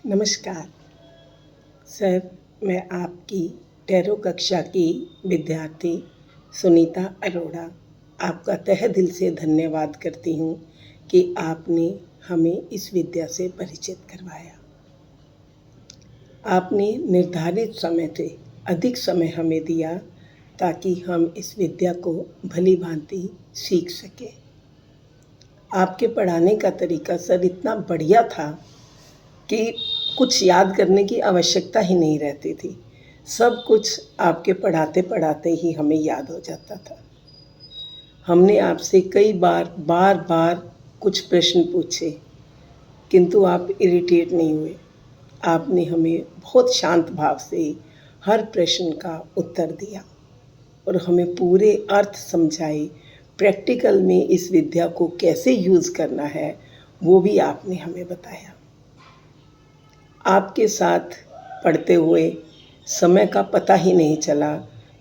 नमस्कार सर, मैं आपकी टैरो कक्षा की विद्यार्थी सुनीता अरोड़ा आपका तहे दिल से धन्यवाद करती हूँ कि आपने हमें इस विद्या से परिचित करवाया। आपने निर्धारित समय से अधिक समय हमें दिया ताकि हम इस विद्या को भली भांति सीख सकें। आपके पढ़ाने का तरीका सर इतना बढ़िया था कि कुछ याद करने की आवश्यकता ही नहीं रहती थी। सब कुछ आपके पढ़ाते पढ़ाते ही हमें याद हो जाता था। हमने आपसे कई बार कुछ प्रश्न पूछे, किंतु आप इरिटेट नहीं हुए। आपने हमें बहुत शांत भाव से हर प्रश्न का उत्तर दिया और हमें पूरे अर्थ समझाए। प्रैक्टिकल में इस विद्या को कैसे यूज़ करना है वो भी आपने हमें बताया। आपके साथ पढ़ते हुए समय का पता ही नहीं चला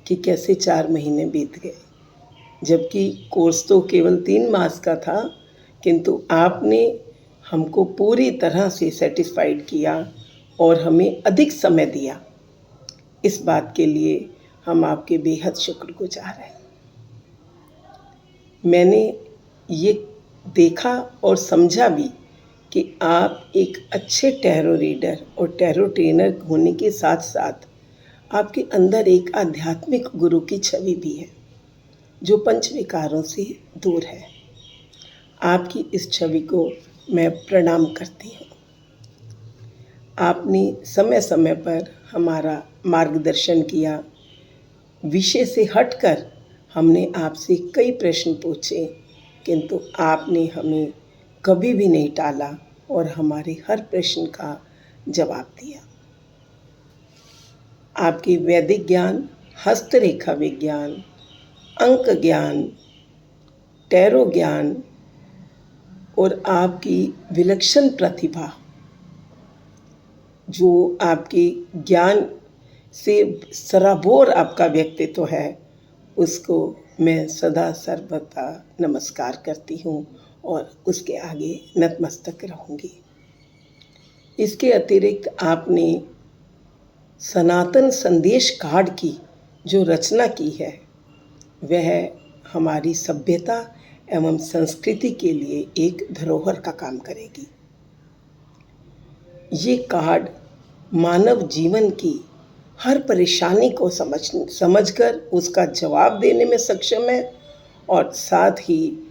कि कैसे 4 महीने बीत गए, जबकि कोर्स तो केवल 3 मास का था, किंतु आपने हमको पूरी तरह से सेटिस्फाइड किया और हमें अधिक समय दिया। इस बात के लिए हम आपके बेहद शुक्रगुजार हैं। मैंने ये देखा और समझा भी कि आप एक अच्छे टैरो रीडर और टैरो ट्रेनर होने के साथ साथ आपके अंदर एक आध्यात्मिक गुरु की छवि भी है जो पंच विकारों से दूर है। आपकी इस छवि को मैं प्रणाम करती हूँ। आपने समय समय पर हमारा मार्गदर्शन किया। विषय से हटकर हमने आपसे कई प्रश्न पूछे, किंतु आपने हमें कभी भी नहीं टाला और हमारे हर प्रश्न का जवाब दिया। आपकी वैदिक ज्ञान, हस्तरेखा विज्ञान, अंक ज्ञान, टैरो ज्ञान और आपकी विलक्षण प्रतिभा, जो आपके ज्ञान से सराबोर आपका व्यक्तित्व है, उसको मैं सदा सर्वदा नमस्कार करती हूँ और उसके आगे नतमस्तक रहूँगी। इसके अतिरिक्त आपने सनातन संदेश कार्ड की जो रचना की है वह हमारी सभ्यता एवं संस्कृति के लिए एक धरोहर का काम करेगी। ये कार्ड मानव जीवन की हर परेशानी को समझकर उसका जवाब देने में सक्षम है और साथ ही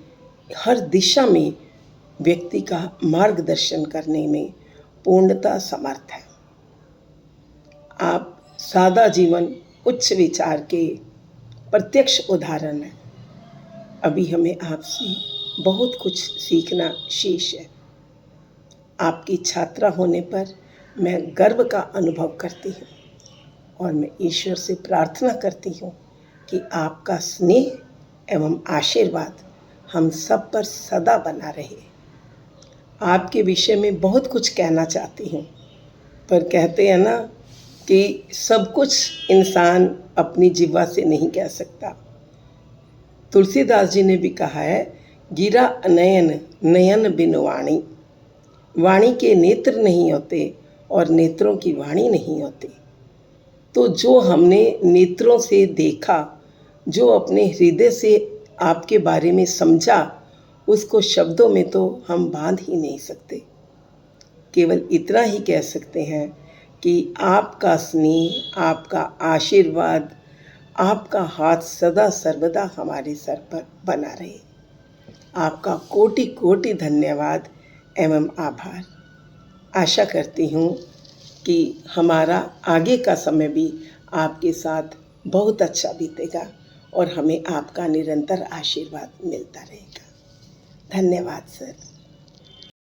हर दिशा में व्यक्ति का मार्गदर्शन करने में पूर्णतः समर्थ है। आप सादा जीवन उच्च विचार के प्रत्यक्ष उदाहरण हैं। अभी हमें आपसे बहुत कुछ सीखना शेष है। आपकी छात्रा होने पर मैं गर्व का अनुभव करती हूँ और मैं ईश्वर से प्रार्थना करती हूँ कि आपका स्नेह एवं आशीर्वाद हम सब पर सदा बना रहे। आपके विषय में बहुत कुछ कहना चाहती हूँ, पर कहते हैं ना कि सब कुछ इंसान अपनी जिह्वा से नहीं कह सकता। तुलसीदास जी ने भी कहा है, गिरा अनयन नयन बिन वाणी। वाणी के नेत्र नहीं होते और नेत्रों की वाणी नहीं होती। तो जो हमने नेत्रों से देखा, जो अपने हृदय से आपके बारे में समझा, उसको शब्दों में तो हम बांध ही नहीं सकते। केवल इतना ही कह सकते हैं कि आपका स्नेह, आपका आशीर्वाद, आपका हाथ सदा सर्वदा हमारे सर पर बना रहे। आपका कोटि कोटि धन्यवाद एवं आभार। आशा करती हूँ कि हमारा आगे का समय भी आपके साथ बहुत अच्छा बीतेगा और हमें आपका निरंतर आशीर्वाद मिलता रहेगा। धन्यवाद सर।